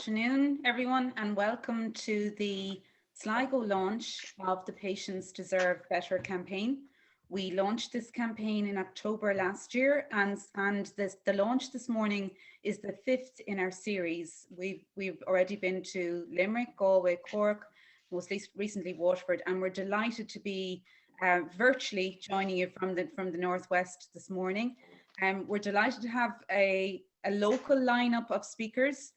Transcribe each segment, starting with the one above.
Afternoon, everyone, and welcome to the Sligo launch of the Patients Deserve Better campaign. We launched this campaign in October last year, and the launch this morning is the 5th in our series. We've already been to Limerick, Galway, Cork, most recently Waterford, and we're delighted to be virtually joining you from the Northwest this morning. We're delighted to have a local lineup of speakers.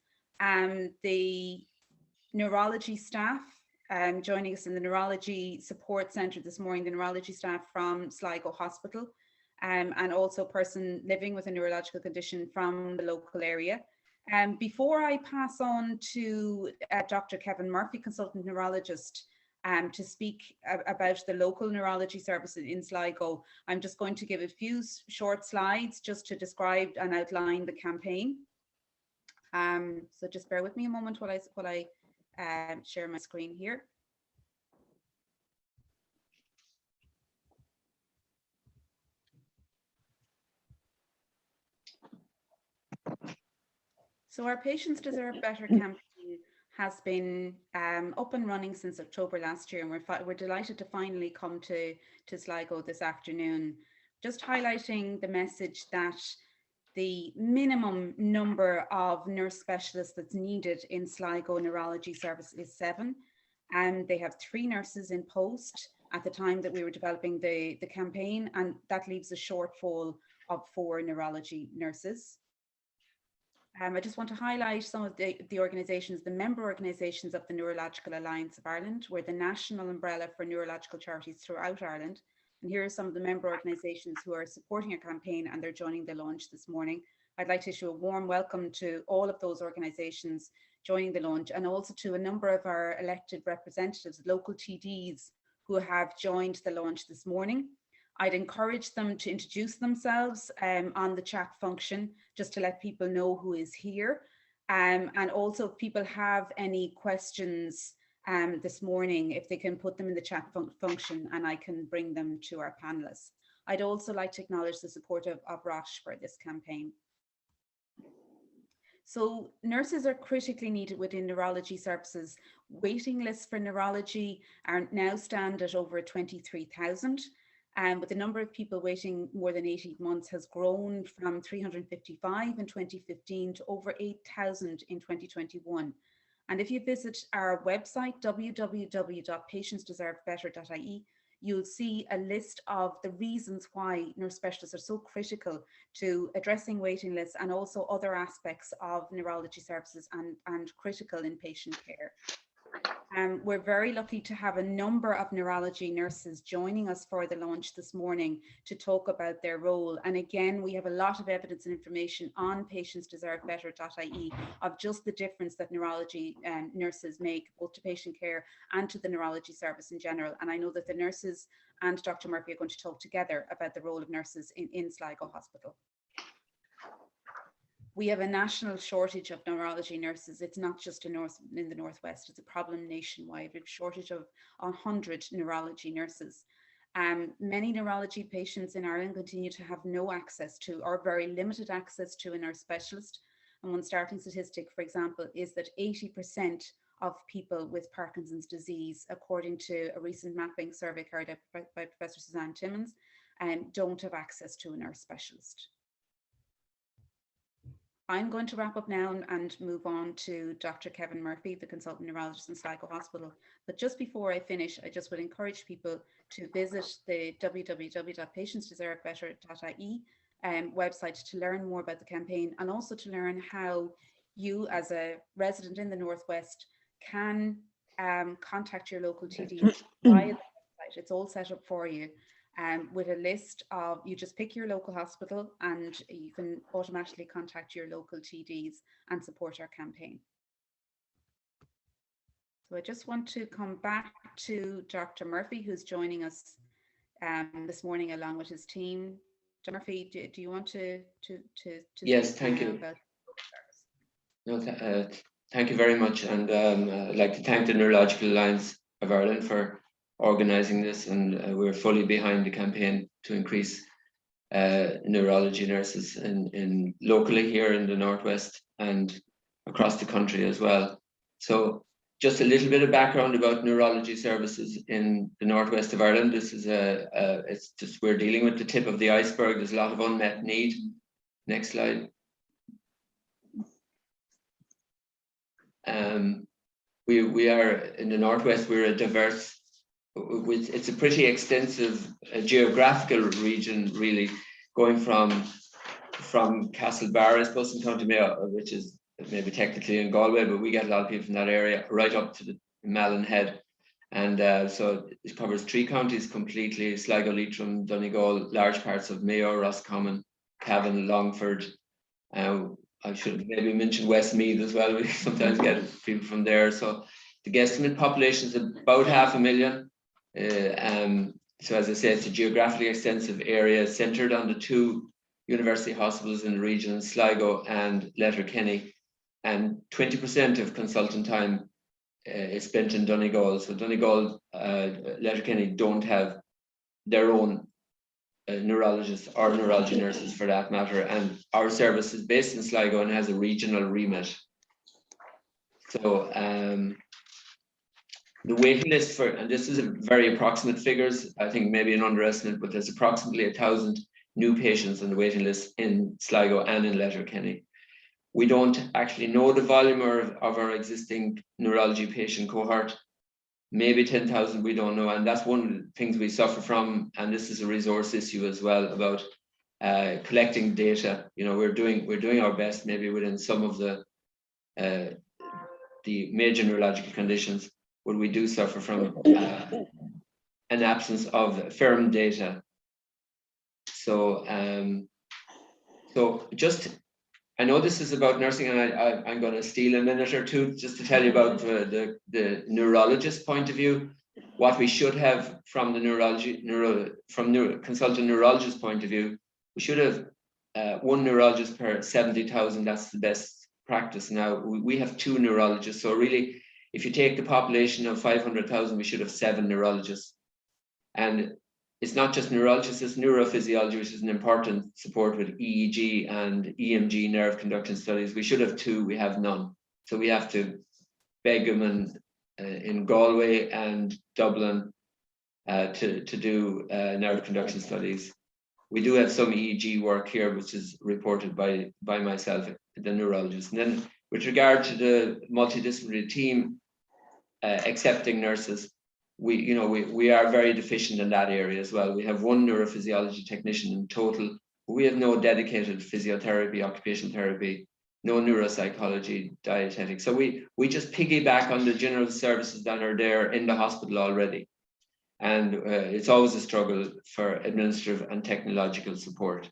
The neurology staff joining us in the Neurology Support Centre this morning, the neurology staff from Sligo Hospital, and also a person living with a neurological condition from the local area. Before I pass on to Dr. Kevin Murphy, consultant neurologist, to speak about the local neurology services in Sligo, I'm just going to give a few short slides just to describe and outline the campaign. So just bear with me a moment while I share my screen here. So our Patients Deserve Better campaign has been up and running since October last year, and we're delighted to finally come to Sligo this afternoon, just highlighting the message that the minimum number of nurse specialists that's needed in Sligo neurology service is 7, and they have 3 nurses in post at the time that we were developing the campaign, and that leaves a shortfall of 4 neurology nurses. I just want to highlight some of the organisations, the member organisations of the Neurological Alliance of Ireland. We're the national umbrella for neurological charities throughout Ireland. And here are some of the member organisations who are supporting our campaign, and they're joining the launch this morning. I'd like to issue a warm welcome to all of those organisations joining the launch, and also to a number of our elected representatives, local TDs, who have joined the launch this morning. I'd encourage them to introduce themselves on the chat function, just to let people know who is here. And also, if people have any questions this morning, if they can put them in the chat function, and I can bring them to our panelists. I'd also like to acknowledge the support of Roche for this campaign. So nurses are critically needed within neurology services. Waiting lists for neurology are now stand at over 23,000. But the number of people waiting more than 18 months has grown from 355 in 2015 to over 8,000 in 2021. And if you visit our website, www.patientsdeservebetter.ie, you'll see a list of the reasons why nurse specialists are so critical to addressing waiting lists and also other aspects of neurology services and critical in patient care. We're very lucky to have a number of neurology nurses joining us for the launch this morning to talk about their role. And again, we have a lot of evidence and information on patientsdeservebetter.ie of just the difference that neurology nurses make, both to patient care and to the neurology service in general. And I know that the nurses and Dr. Murphy are going to talk together about the role of nurses in Sligo Hospital. We have a national shortage of neurology nurses. It's not just in the Northwest, it's a problem nationwide. We have a shortage of 100 neurology nurses. Many neurology patients in Ireland continue to have no access to, or very limited access to, a nurse specialist. And one starting statistic, for example, is that 80% of people with Parkinson's disease, according to a recent mapping survey carried out by Professor Suzanne Timmins, don't have access to a nurse specialist. I'm going to wrap up now and move on to Dr. Kevin Murphy, the consultant neurologist in Sligo Hospital. But just before I finish, I just would encourage people to visit the www.patientsdeservebetter.ie website to learn more about the campaign, and also to learn how you, as a resident in the Northwest, can contact your local TD via the website. It's all set up for you. With a list of, you just pick your local hospital and you can automatically contact your local TDs and support our campaign. So I just want to come back to Dr. Murphy, who's joining us this morning along with his team. Dr. Murphy, do you want to Yes, thank you. No, thank you very much, and I'd like to thank the Neurological Alliance of Ireland for organising this, and we're fully behind the campaign to increase neurology nurses in locally here in the Northwest and across the country as well. So just a little bit of background about neurology services in the northwest of Ireland. This is it's just, we're dealing with the tip of the iceberg. There's a lot of unmet need. Next slide. We are in the northwest. We're a diverse. It's a pretty extensive geographical region, really, going from Castlebar, I suppose, in County Mayo, which is maybe technically in Galway, but we get a lot of people from that area, right up to the Malin Head. And so it covers 3 counties completely: Sligo, Leitrim, Donegal, large parts of Mayo, Roscommon, Cavan, Longford. I should maybe mention Westmeath as well. We sometimes get people from there. So the guesstimate population is about 500,000. So as I say, it's a geographically extensive area centred on the 2 university hospitals in the region, Sligo and Letterkenny, and 20% of consultant time is spent in Donegal. So Donegal, Letterkenny don't have their own neurologists or neurology nurses for that matter, and our service is based in Sligo and has a regional remit. So the waiting list for, and this is a very approximate figures, I think maybe an underestimate, but there's approximately 1,000 new patients on the waiting list in Sligo and in Letterkenny. We don't actually know the volume of our existing neurology patient cohort. Maybe 10,000, we don't know. And that's one of the things we suffer from. And this is a resource issue as well, about collecting data. You know, we're doing our best maybe within some of the major neurological conditions, but we do suffer from an absence of firm data. So, so just, I know this is about nursing, and I'm going to steal a minute or two just to tell you about the neurologist point of view. What we should have from the consultant neurologist point of view, we should have 1 neurologist per 70,000. That's the best practice now. We have 2 neurologists. So really, if you take the population of 500,000, we should have 7 neurologists. And it's not just neurologists, it's neurophysiology, which is an important support with EEG and EMG, nerve conduction studies. We should have 2, we have none. So we have to beg them in Galway and Dublin to do nerve conduction studies. We do have some EEG work here, which is reported by myself, the neurologist. And then with regard to the multidisciplinary team accepting nurses, we are very deficient in that area as well. We have 1 neurophysiology technician in total. We have no dedicated physiotherapy, occupational therapy, no neuropsychology, dietetics. So we just piggyback on the general services that are there in the hospital already. And it's always a struggle for administrative and technological support.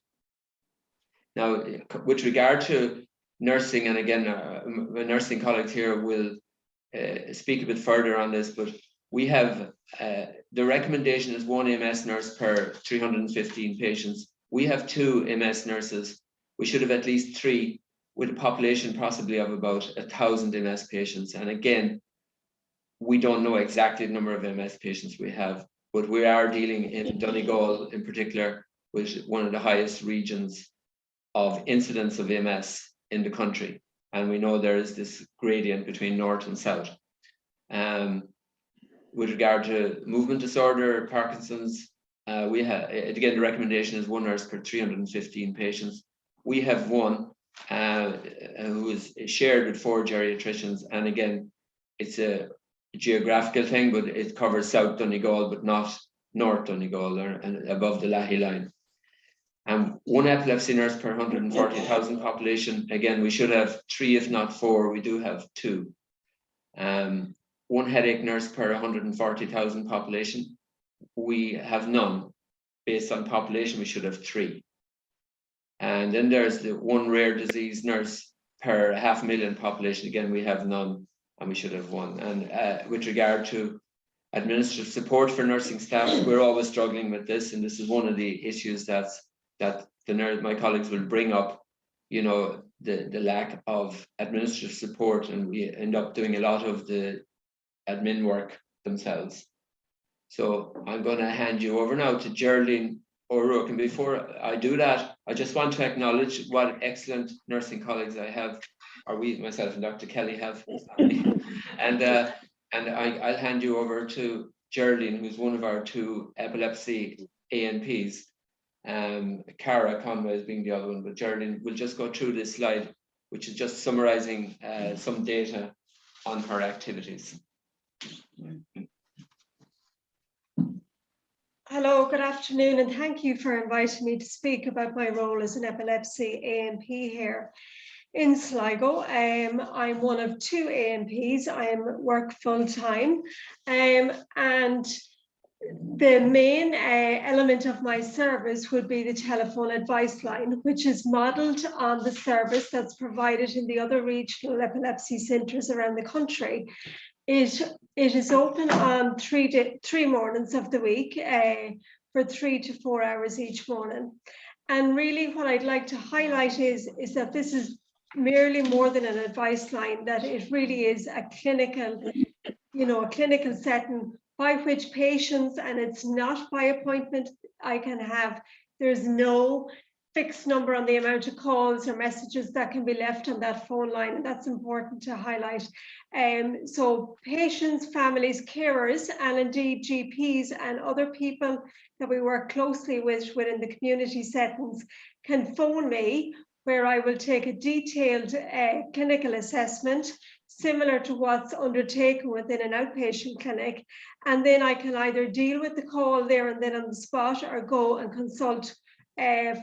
Now, with regard to nursing, and again, my nursing colleagues here will speak a bit further on this, but we have, the recommendation is 1 MS nurse per 315 patients. We have 2 MS nurses. We should have at least 3, with a population possibly of about 1,000 MS patients. And again, we don't know exactly the number of MS patients we have, but we are dealing in Donegal in particular with one of the highest regions of incidence of MS in the country. And we know there is this gradient between north and south. With regard to movement disorder, Parkinson's, we have, again, the recommendation is 1 nurse per 315 patients. We have 1 who is shared with 4 geriatricians. And again, it's a geographical thing, but it covers South Donegal, but not North Donegal or above the Lahi line. 1 epilepsy nurse per 140,000 population. Again, we should have 3, if not 4. We do have 2. 1 headache nurse per 140,000 population. We have none. Based on population, we should have 3. And then there's the 1 rare disease nurse per 500,000 population. Again, we have none, and we should have 1. And with regard to administrative support for nursing staff, we're always struggling with this, and this is one of the issues that my colleagues will bring up. You know, the lack of administrative support, and we end up doing a lot of the admin work themselves. So I'm going to hand you over now to Geraldine O'Rourke. And before I do that, I just want to acknowledge what excellent nursing colleagues I have or we, myself and Dr. Kelly have. And I'll hand you over to Geraldine, who's one of our 2 epilepsy ANPs. Cara Conway is being the other one, but Geraldine will just go through this slide, which is just summarizing some data on her activities. Hello, good afternoon, and thank you for inviting me to speak about my role as an epilepsy ANP here in Sligo. I'm one of 2 ANPs. I work full-time, and the main element of my service would be the telephone advice line, which is modelled on the service that's provided in the other regional epilepsy centres around the country. It is open on 3 mornings of the week for 3 to 4 hours each morning. And really what I'd like to highlight is that this is merely more than an advice line, that it really is a clinical, a clinical setting by which patients, and it's not by appointment I can have, there's no fixed number on the amount of calls or messages that can be left on that phone line, and that's important to highlight. So patients, families, carers, and indeed GPs and other people that we work closely with within the community settings can phone me, where I will take a detailed clinical assessment similar to what's undertaken within an outpatient clinic, and then I can either deal with the call there and then on the spot, or go and consult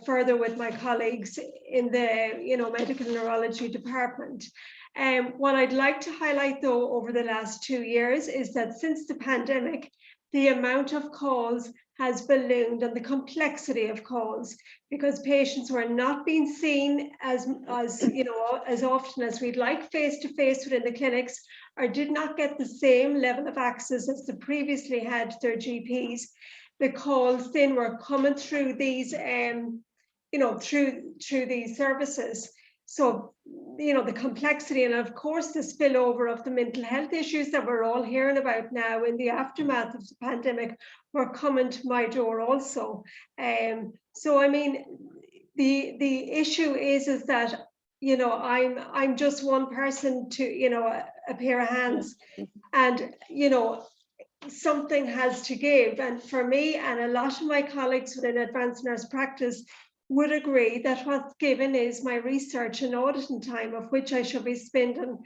further with my colleagues in the medical neurology department. What I'd like to highlight though over the last 2 years is that since the pandemic, the amount of calls has ballooned, and the complexity of calls, because patients were not being seen as often as we'd like face-to-face within the clinics, or did not get the same level of access as they previously had to their GPs. The calls then were coming through these, through these services. So, the complexity, and of course the spillover of the mental health issues that we're all hearing about now in the aftermath of the pandemic were coming to my door also. So I mean, the issue is that I'm just one person to a pair of hands, and something has to give. And for me and a lot of my colleagues within advanced nurse practice would agree that what's given is my research and auditing time, of which I should be spending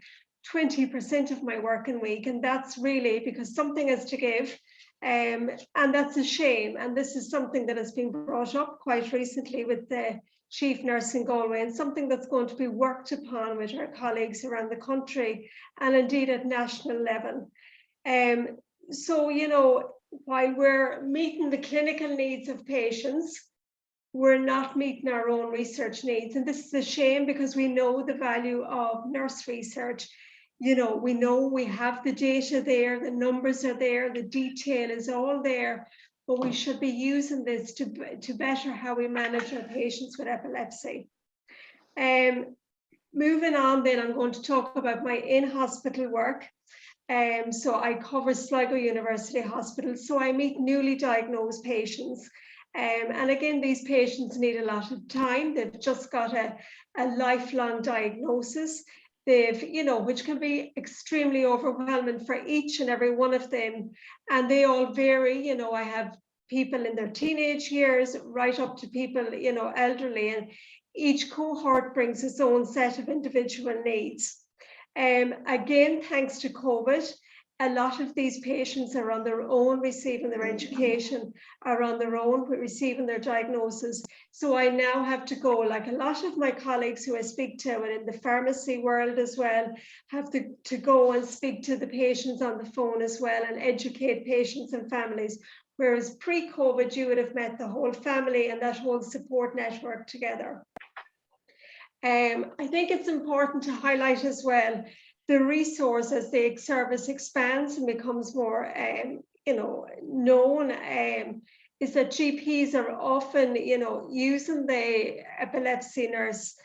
20% of my working week. And that's really because something has to give. And that's a shame. And this is something that has been brought up quite recently with the chief nurse in Galway, and something that's going to be worked upon with our colleagues around the country and indeed at national level. So, while we're meeting the clinical needs of patients, we're not meeting our own research needs. And this is a shame, because we know the value of nurse research. We know we have the data there, the numbers are there, the detail is all there, but we should be using this to better how we manage our patients with epilepsy. Moving on then, I'm going to talk about my in-hospital work. So I cover Sligo University Hospital. So I meet newly diagnosed patients. And again, these patients need a lot of time. They've just got a lifelong diagnosis. Which can be extremely overwhelming for each and every one of them. And they all vary. I have people in their teenage years right up to people, elderly, and each cohort brings its own set of individual needs. Again, thanks to COVID, a lot of these patients are on their own receiving their education, are on their own receiving their diagnosis. So I now have to go, like a lot of my colleagues who I speak to, and in the pharmacy world as well, have to go and speak to the patients on the phone as well and educate patients and families. Whereas pre-COVID, you would have met the whole family and that whole support network together. I think it's important to highlight as well the resource as the service expands and becomes more, known, is that GPs are often, using the epilepsy nurse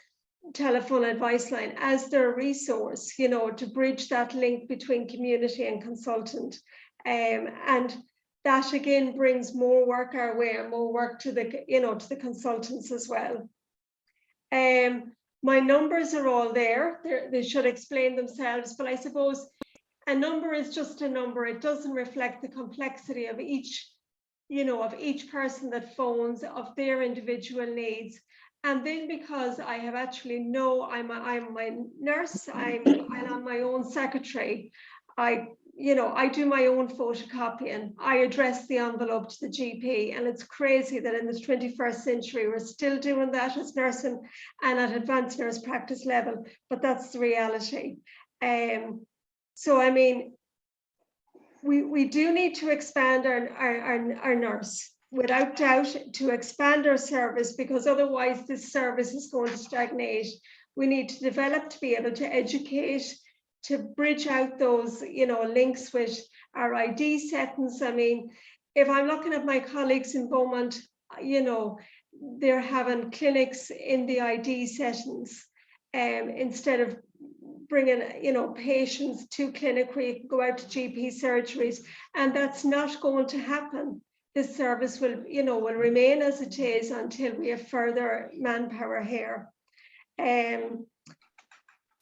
telephone advice line as their resource, to bridge that link between community and consultant. And that again brings more work our way and more work to the, to the consultants as well. My numbers are all there. They should explain themselves, but I suppose a number is just a number. It doesn't reflect the complexity of each, of each person that phones, of their individual needs. And then because I have actually I'm my nurse, I'm my own secretary. I do my own photocopying. I address the envelope to the GP, and it's crazy that in the 21st century we're still doing that as nursing and at advanced nurse practice level. But that's the reality. So I mean, we do need to expand our nurse, without doubt, to expand our service, because otherwise this service is going to stagnate. We need to develop to be able to educate, to bridge out those, links with our ID settings. I mean, if I'm looking at my colleagues in Beaumont, they're having clinics in the ID settings, instead of bringing, patients to clinic where you can go out to GP surgeries, and that's not going to happen. This service will remain as it is until we have further manpower here.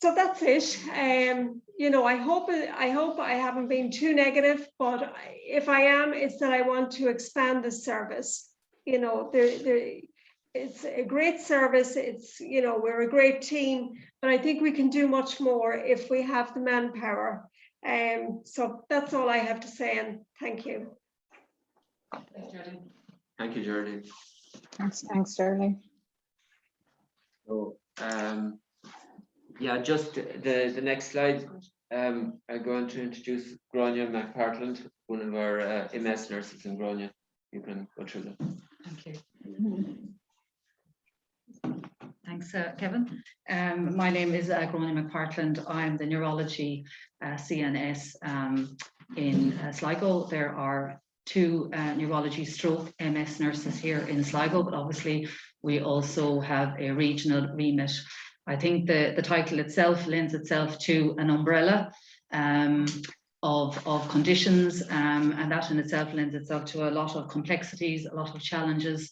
So that's it. I hope I haven't been too negative, but if I am, it's that I want to expand the service. It's a great service. It's, we're a great team, but I think we can do much more if we have the manpower. So that's all I have to say, and thank you. Thank you, Geraldine. Thanks, Geraldine. So, yeah, just the next slide. I'm going to introduce Gráinne McPartland, one of our MS nurses in Gráinne. You can go through that. Thank you. Thanks, Kevin. My name is Gráinne McPartland. I'm the Neurology CNS in Sligo. There are 2 neurology stroke MS nurses here in Sligo, but obviously we also have a regional remit. I think the title itself lends itself to an umbrella of conditions, and that in itself lends itself to a lot of complexities, a lot of challenges,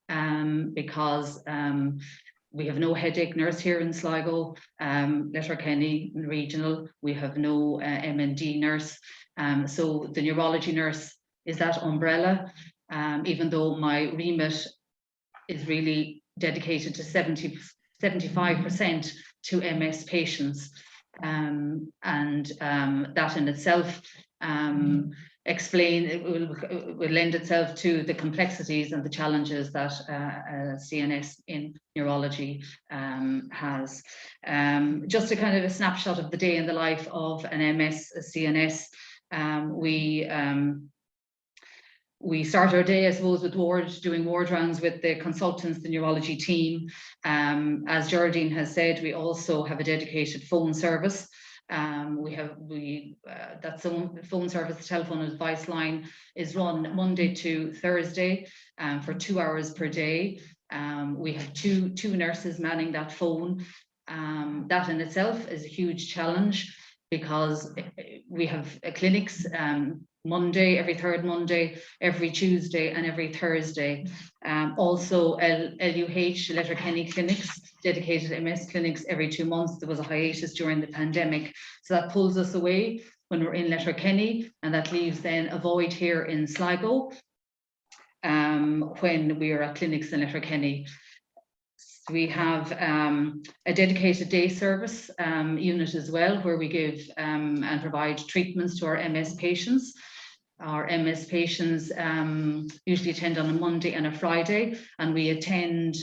because we have no headache nurse here in Sligo, Letterkenny regional, we have no M&D nurse, so the neurology nurse is that umbrella, even though my remit is really dedicated to 75% to MS patients, and that in itself it will lend itself to the complexities and the challenges that CNS in neurology has. Just a kind of a snapshot of the day in the life of an MS CNS. We start our day, I suppose, with doing ward rounds with the consultants, the neurology team. As Geraldine has said, we also have a dedicated phone service. That phone service, the telephone advice line, is run Monday to Thursday for 2 hours per day. We have two nurses manning that phone. That in itself is a huge challenge, because we have clinics Monday, every third Monday, every Tuesday and every Thursday. Also LUH, Letterkenny clinics, dedicated MS clinics every 2 months. There was a hiatus during the pandemic. So that pulls us away when we're in Letterkenny, and that leaves then a void here in Sligo when we are at clinics in Letterkenny. We have a dedicated day service unit as well, where we give and provide treatments to our MS patients. Our MS patients usually attend on a Monday and a Friday, and we attend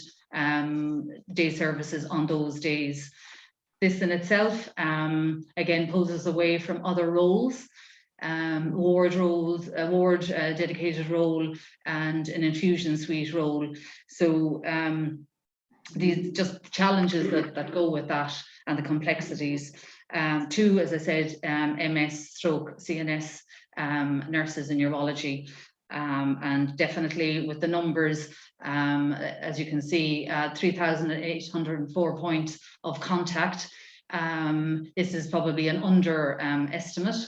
day services on those days. This in itself, again, pulls us away from other roles, ward roles, a ward dedicated role, and an infusion suite role. So these just challenges that go with that, and the complexities. 2, as I said, MS stroke CNS nurses in neurology, and definitely with the numbers, as you can see, 3,804 points of contact. This is probably an underestimate,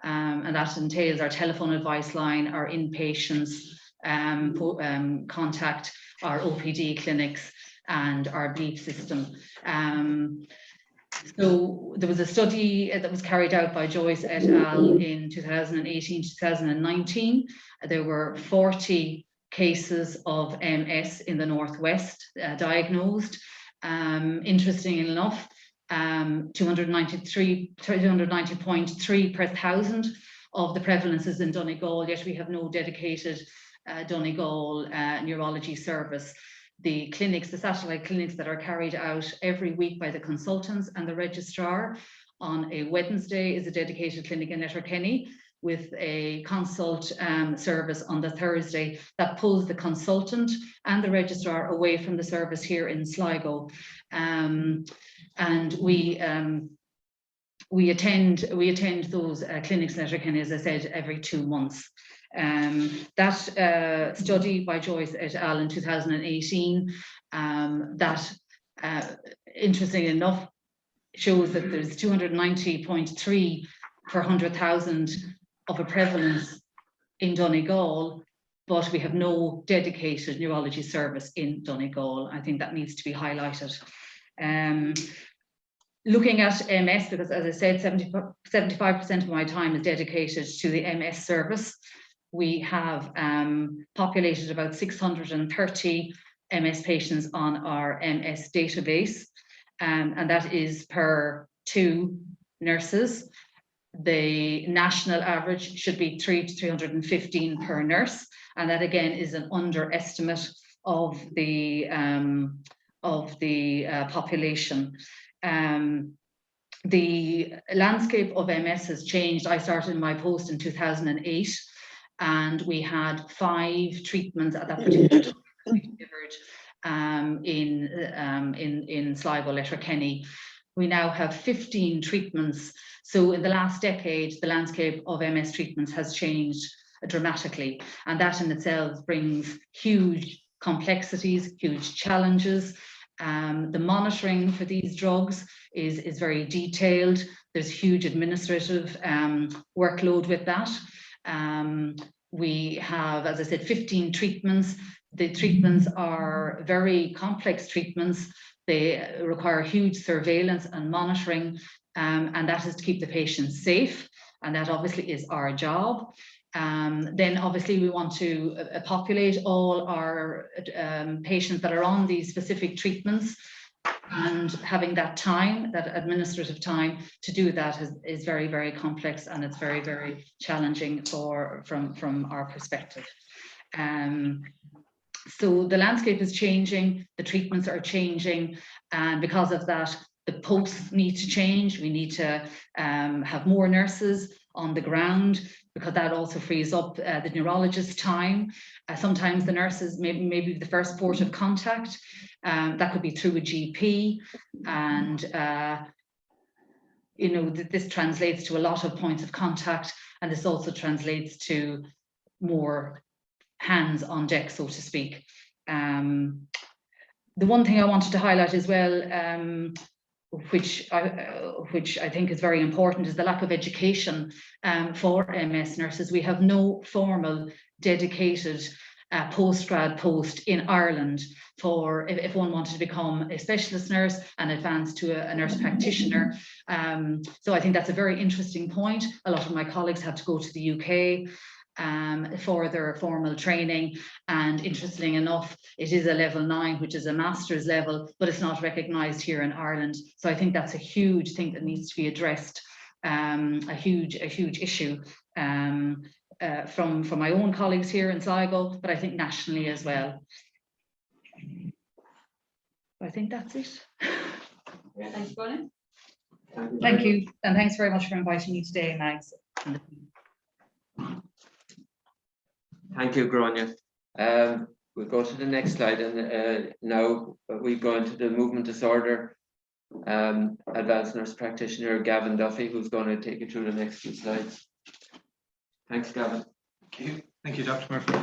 and that entails our telephone advice line, our inpatients contact, our OPD clinics. and our belief system. So there was a study that was carried out by Joyce et al. In 2018-2019. There were 40 cases of MS in the Northwest diagnosed. Interestingly enough, 290.3 per thousand of the prevalences in Donegal, yet we have no dedicated Donegal neurology service. The clinics, the satellite clinics that are carried out every week by the consultants and the registrar on a Wednesday is a dedicated clinic in Letterkenny with a consult service on the Thursday that pulls the consultant and the registrar away from the service here in Sligo. And we attend those clinics in Letterkenny, as I said, every 2 months. That study by Joyce et al. In 2018, that interestingly enough shows that there's 290.3 per 100,000 of a prevalence in Donegal, but we have no dedicated neurology service in Donegal. I think that needs to be highlighted. Looking at MS, because as I said, 75% of my time is dedicated to the MS service. We have populated about 630 MS patients on our MS database, and that is per 2 nurses. The national average should be 300 to 315 per nurse, and that again is an underestimate of the population. The landscape of MS has changed. I started my post in 2008, and we had 5 treatments at that particular time delivered in Sligo, Letterkenny. We now have 15 treatments. So in the last decade, the landscape of MS treatments has changed dramatically, and that in itself brings huge complexities, huge challenges. The monitoring for these drugs is very detailed. There's huge administrative workload with that. We have, as I said, 15 treatments. The treatments are very complex treatments. They require huge surveillance and monitoring, and that is to keep the patients safe, and that obviously is our job. Then obviously we want to populate all our patients that are on these specific treatments, and having that time, that administrative time to do that is very, very complex, and it's very, very challenging from our perspective. So the landscape is changing, the treatments are changing, and because of that, the posts need to change. We need to have more nurses on the ground, because that also frees up the neurologist time. Sometimes the nurses maybe the first port of contact, that could be through a GP, and you know, this translates to a lot of points of contact, and this also translates to more hands on deck, so to speak. The one thing I wanted to highlight as well, which I think is very important, is the lack of education for MS nurses. We have no formal dedicated postgrad post in Ireland for if one wanted to become a specialist nurse and advance to a nurse practitioner. So I think that's a very interesting point. A lot of my colleagues had to go to the UK for their formal training, and interestingly enough, it is a level 9, which is a master's level, but it's not recognised here in Ireland. So I think that's a huge thing that needs to be addressed, a huge issue from my own colleagues here in Sligo, but I think nationally as well. I think that's it. Yeah, thanks, Brian. Thank you, and thanks very much for inviting me today, Mags. Thank you, Gráinne. We'll go to the next slide, and now we go into the movement disorder advanced nurse practitioner Gavin Duffy, who's going to take you through the next few slides. Thanks, Gavin. Thank you, Dr. Murphy.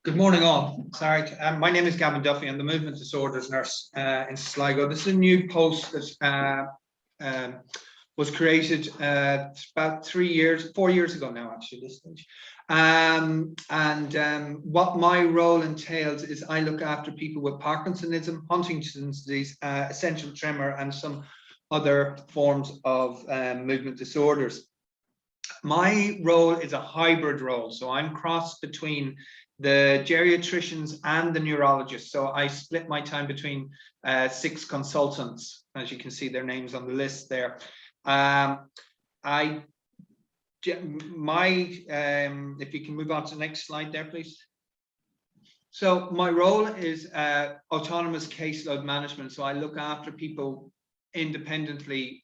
Good morning, all. Sorry, my name is Gavin Duffy. I'm the movement disorders nurse in Sligo. This is a new post that was created about 4 years ago now, actually, this stage. What my role entails is I look after people with Parkinsonism, Huntington's disease, essential tremor, and some other forms of movement disorders. My role is a hybrid role, so I'm crossed between the geriatricians and the neurologists. So I split my time between 6 consultants, as you can see their names on the list there. If you can move on to the next slide there, please. So my role is autonomous caseload management. So I look after people independently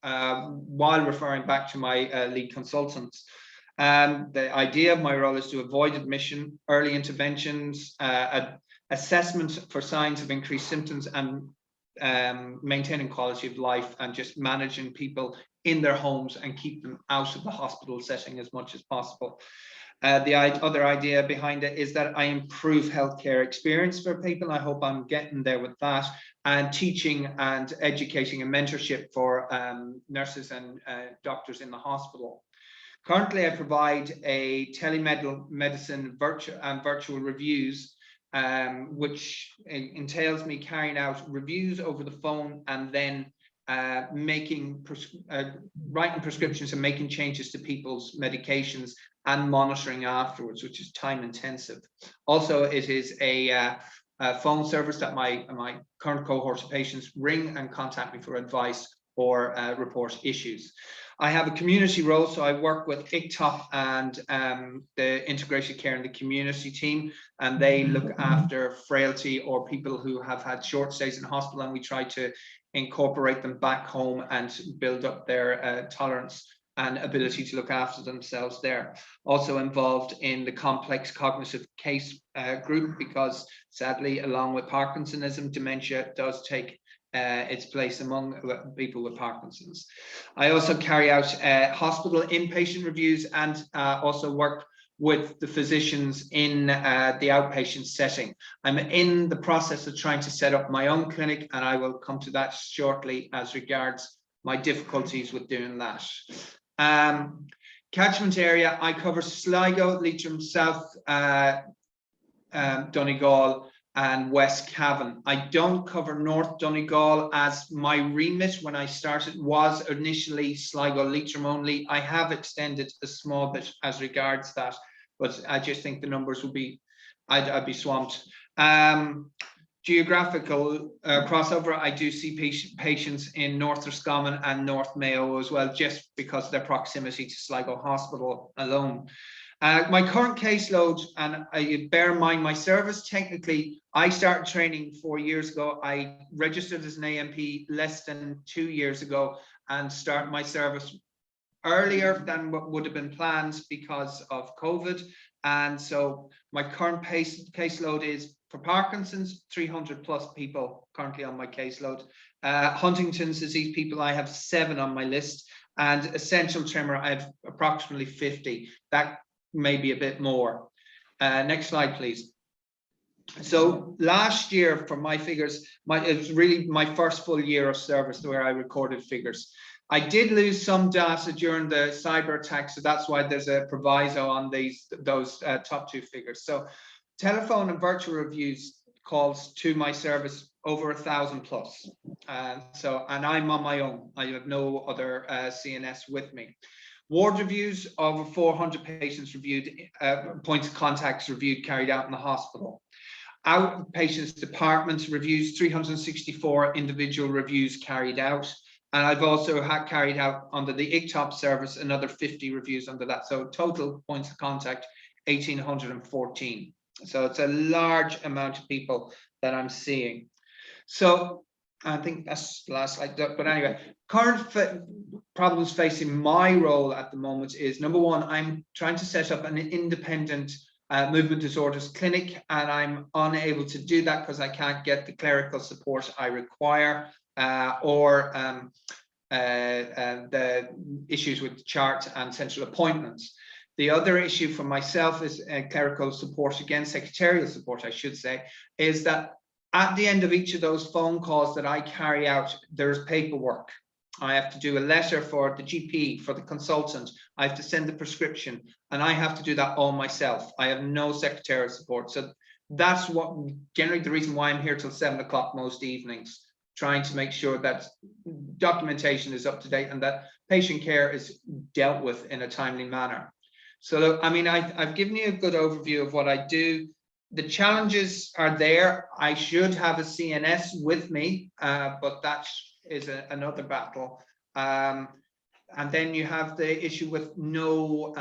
while referring back to my lead consultants. The idea of my role is to avoid admission, early interventions, assessment for signs of increased symptoms, and maintaining quality of life, and just managing people in their homes and keep them out of the hospital setting as much as possible. The other idea behind it is that I improve healthcare experience for people. I hope I'm getting there with that, and teaching and educating and mentorship for nurses and doctors in the hospital. Currently, I provide a telemedicine virtual reviews, which entails me carrying out reviews over the phone and then writing prescriptions and making changes to people's medications and monitoring afterwards, which is time intensive. Also, it is a phone service that my current cohort of patients ring and contact me for advice or report issues. I have a community role, so I work with ICTOP and the integrated care in the community team, and they look after frailty or people who have had short stays in hospital, and we try to incorporate them back home and build up their tolerance and ability to look after themselves there. Also involved in the complex cognitive case group, because sadly, along with Parkinsonism, dementia does take its place among people with Parkinson's. I also carry out hospital inpatient reviews, and also work with the physicians in the outpatient setting. I'm in the process of trying to set up my own clinic, and I will come to that shortly as regards my difficulties with doing that. Catchment area, I cover Sligo, Leitrim South, Donegal, and West Cavan. I don't cover North Donegal, as my remit when I started was initially Sligo, Leitrim only. I have extended a small bit as regards that, but I just think the numbers would be, I'd be swamped. Geographical crossover, I do see patients in North Roscommon and North Mayo as well, just because of their proximity to Sligo Hospital alone. My current caseload, and bear in mind my service, technically, I started training 4 years ago. I registered as an ANP less than 2 years ago, and started my service earlier than what would have been planned because of COVID. And so my current caseload is for Parkinson's, 300 plus people currently on my caseload. Huntington's disease people, I have 7 on my list, and essential tremor, I have approximately 50. That may be a bit more. Next slide, please. So last year, for my figures, it was really my first full year of service where I recorded figures. I did lose some data during the cyber attack, so that's why there's a proviso on those top 2 figures. So telephone and virtual reviews calls to my service over 1,000 plus. And I'm on my own. I have no other CNS with me. Ward reviews, over 400 patients reviewed, points of contacts reviewed, carried out in the hospital. Outpatients departments reviews, 364 individual reviews carried out. And I've also carried out under the ICTOP service another 50 reviews under that. So total points of contact, 1,814. So it's a large amount of people that I'm seeing. So I think that's the last slide. But anyway, current problems facing my role at the moment is, number one, I'm trying to set up an independent movement disorders clinic, and I'm unable to do that because I can't get the clerical support I require, or the issues with chart and central appointments. The other issue for myself is clerical support, again, secretarial support, I should say, is that at the end of each of those phone calls that I carry out, there's paperwork. I have to do a letter for the GP, for the consultant. I have to send the prescription, and I have to do that all myself. I have no secretarial support. So that's what generally the reason why I'm here till 7 o'clock most evenings, trying to make sure that documentation is up to date and that patient care is dealt with in a timely manner. So, I mean, I've given you a good overview of what I do. The challenges are there. I should have a CNS with me, but that is another battle. And then you have the issue with no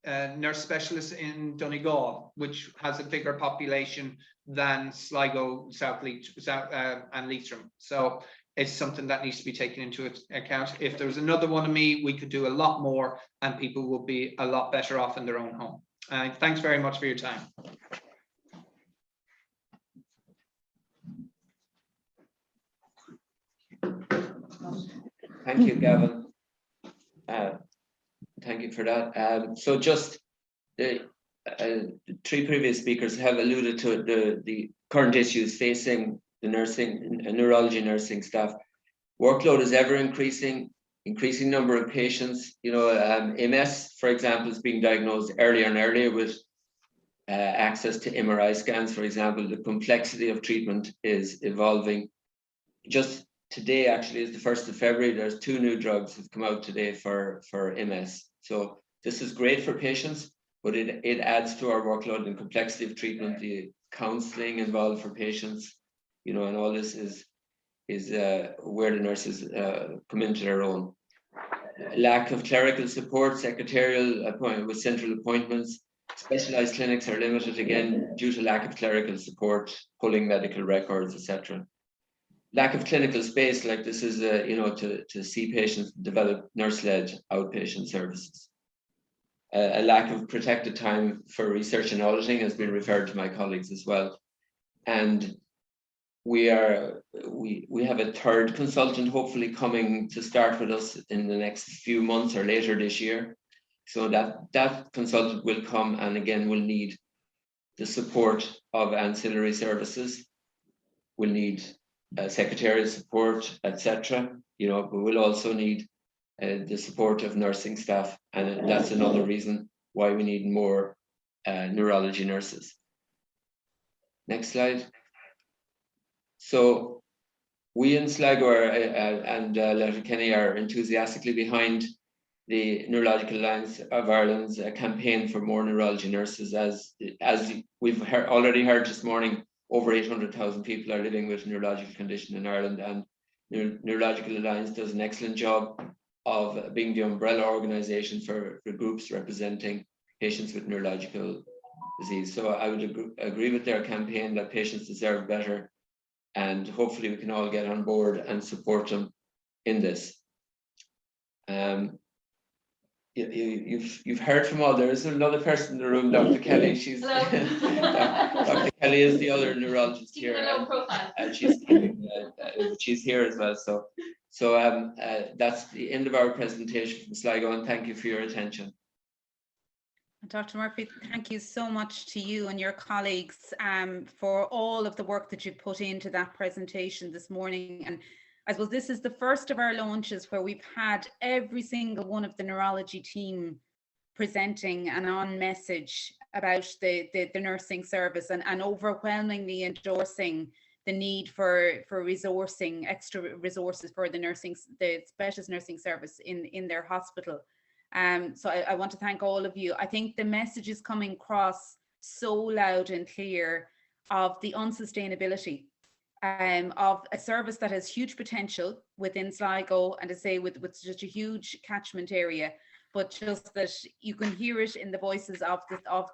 nurse specialists in Donegal, which has a bigger population than Sligo, South and Leitrim. So it's something that needs to be taken into account. If there was another one of me, we could do a lot more and people will be a lot better off in their own home. Thanks very much for your time. Thank you, Gavin. Thank you for that. So just the three previous speakers have alluded to the current issues facing the nursing and neurology nursing staff. Workload is ever increasing number of patients. You know, MS, for example, is being diagnosed earlier and earlier with access to MRI scans, for example. The complexity of treatment is evolving. Just today, actually, is the 1st of February. There's 2 new drugs that have come out today for MS. So this is great for patients, but it adds to our workload and complexity of treatment, the counselling involved for patients, you know, and all this is where the nurses come into their own. Lack of clerical support, secretarial appointment with central appointments. Specialised clinics are limited again due to lack of clerical support, pulling medical records, etc. Lack of clinical space, like this is, you know, to see patients develop nurse-led outpatient services. A lack of protected time for research and auditing has been referred to my colleagues as well. And we have a 3rd consultant hopefully coming to start with us in the next few months or later this year. So that consultant will come and again will need the support of ancillary services, will need secretarial support, etc. You know, but we'll also need the support of nursing staff, and that's another reason why we need more neurology nurses. Next slide. So we in Sligo and Letterkenny are enthusiastically behind the Neurological Alliance of Ireland's campaign for more neurology nurses. As we've already heard this morning, over 800,000 people are living with a neurological condition in Ireland, and Neurological Alliance does an excellent job of being the umbrella organisation for groups representing patients with neurological disease. So I would agree with their campaign that patients deserve better, and hopefully we can all get on board and support them in this. You've heard from all. There is another person in the room, Dr. Kelly. She's Dr. Kelly is the other neurologist here, and she's here as well. So that's the end of our presentation from Sligo, and thank you for your attention. Dr. Murphy, thank you so much to you and your colleagues for all of the work that you put into that presentation this morning. And I suppose this is the first of our launches where we've had every single one of the neurology team presenting and on message about the nursing service, and overwhelmingly endorsing the need for resourcing, extra resources for the specialist nursing service in their hospital. So I want to thank all of you. I think the message is coming across so loud and clear of the unsustainability of a service that has huge potential within Sligo, and to say with such a huge catchment area, but just that you can hear it in the voices of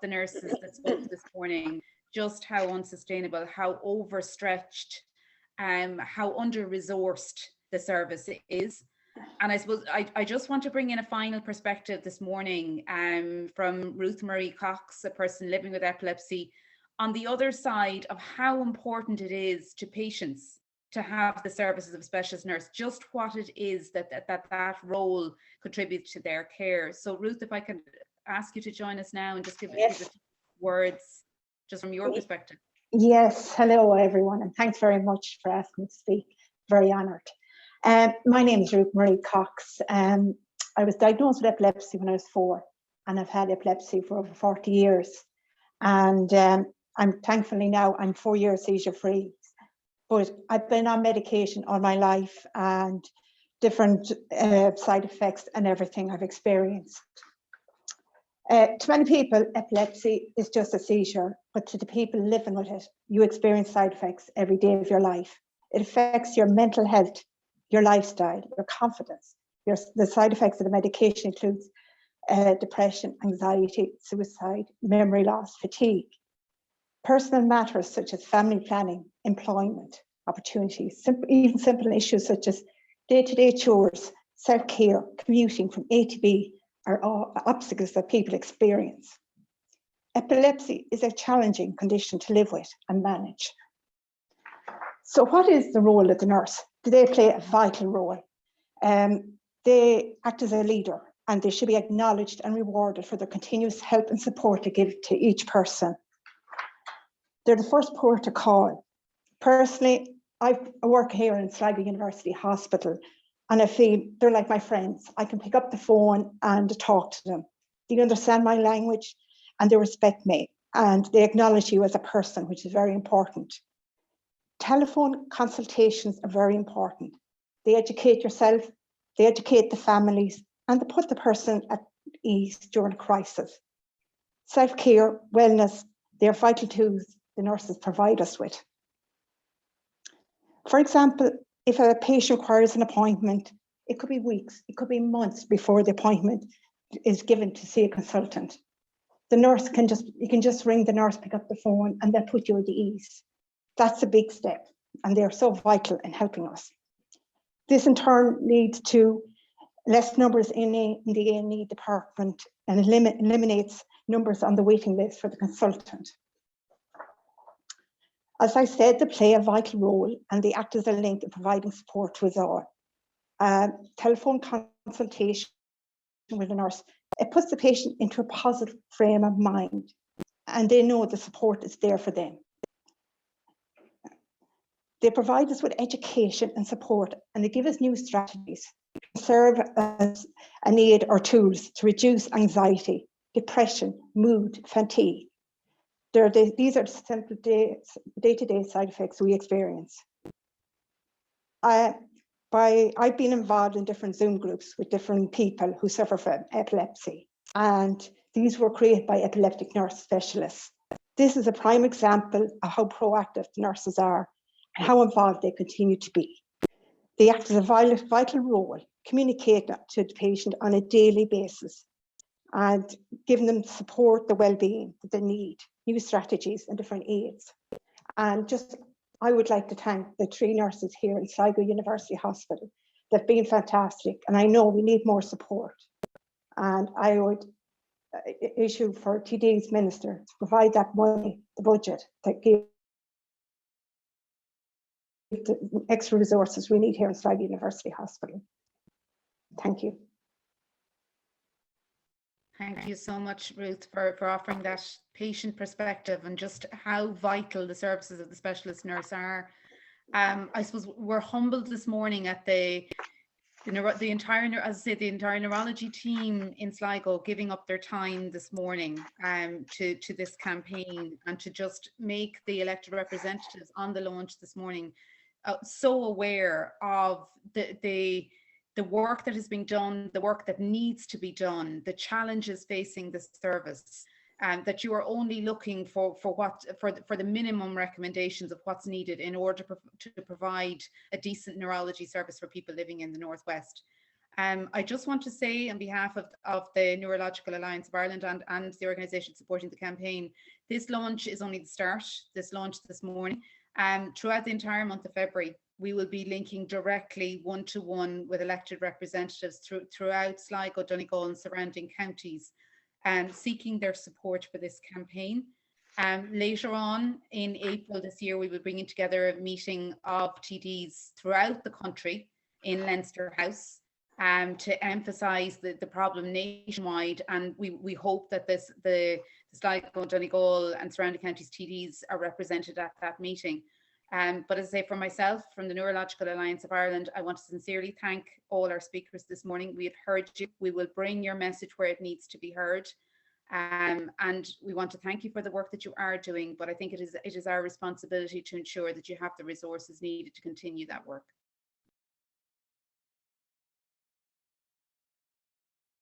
the nurses that spoke this morning, just how unsustainable, how overstretched, how under-resourced the service is. And I suppose I just want to bring in a final perspective this morning from Ruth Marie Cox, a person living with epilepsy, on the other side of how important it is to patients to have the services of a specialist nurse, just what it is that role contributes to their care. So Ruth, if I can ask you to join us now and just give us a few words just from your perspective. Yes, hello everyone, and thanks very much for asking me to speak. Very honoured. My name is Ruth Marie Cox. I was diagnosed with epilepsy when I was 4, and I've had epilepsy for over 40 years. And I'm thankfully now, I'm 4 years seizure free. But I've been on medication all my life, and different side effects and everything I've experienced. To many people, epilepsy is just a seizure, but to the people living with it, you experience side effects every day of your life. It affects your mental health, your lifestyle, your confidence. The side effects of the medication includes depression, anxiety, suicide, memory loss, fatigue. Personal matters such as family planning, employment, opportunities, even simple issues such as day-to-day chores, self-care, commuting from A to B are all obstacles that people experience. Epilepsy is a challenging condition to live with and manage. So what is the role of the nurse? Do they play a vital role? They act as a leader, and they should be acknowledged and rewarded for their continuous help and support they give to each person. They're the first port of call. Personally, I work here in Sligo University Hospital, and I feel they're like my friends. I can pick up the phone and talk to them. They understand my language and they respect me, and they acknowledge you as a person, which is very important. Telephone consultations are very important. They educate yourself, they educate the families, and they put the person at ease during a crisis. Self-care, wellness, they're vital tools the nurses provide us with. For example, if a patient requires an appointment, it could be weeks, it could be months before the appointment is given to see a consultant. The nurse you can just ring the nurse, pick up the phone, and they'll put you at ease. That's a big step, and they're so vital in helping us. This in turn leads to less numbers in the A&E department, and eliminates numbers on the waiting list for the consultant. As I said, they play a vital role, and they act as a link in providing support to us all. Telephone consultation with a nurse, it puts the patient into a positive frame of mind, and they know the support is there for them. They provide us with education and support, and they give us new strategies, serve as an aid or tools to reduce anxiety, depression, mood, fatigue. These are simple day-to-day side effects we experience. I've been involved in different Zoom groups with different people who suffer from epilepsy, and these were created by epileptic nurse specialists. This is a prime example of how proactive the nurses are and how involved they continue to be. They act as a vital role, communicating to the patient on a daily basis and giving them support, the well-being that they need, new strategies and different aids. And I would like to thank the 3 nurses here in Sligo University Hospital. They've been fantastic, and I know we need more support. And I would issue for TD's minister to provide that money, the budget, that give the extra resources we need here in Sligo University Hospital. Thank you. Thank you so much, Ruth, for offering that patient perspective and just how vital the services of the specialist nurse are. I suppose we're humbled this morning at the entire neurology team in Sligo giving up their time this morning to this campaign, and to just make the elected representatives on the launch this morning so aware of the work that is being done, the work that needs to be done, the challenges facing the service, and that you are only looking for the minimum recommendations of what's needed in order to provide a decent neurology service for people living in the Northwest. I just want to say on behalf of the Neurological Alliance of Ireland and the organisation supporting the campaign, this launch is only the start. This launch this morning. Throughout the entire month of February, we will be linking directly one-to-one with elected representatives throughout Sligo, Donegal and surrounding counties, seeking their support for this campaign. Later on in April this year, we will be bringing together a meeting of TDs throughout the country in Leinster House to emphasise the problem nationwide, and we hope that the Sligo, Donegal and surrounding counties TDs are represented at that meeting. But as I say, for myself, from the Neurological Alliance of Ireland, I want to sincerely thank all our speakers this morning. We have heard you. We will bring your message where it needs to be heard. And we want to thank you for the work that you are doing, but I think it is our responsibility to ensure that you have the resources needed to continue that work.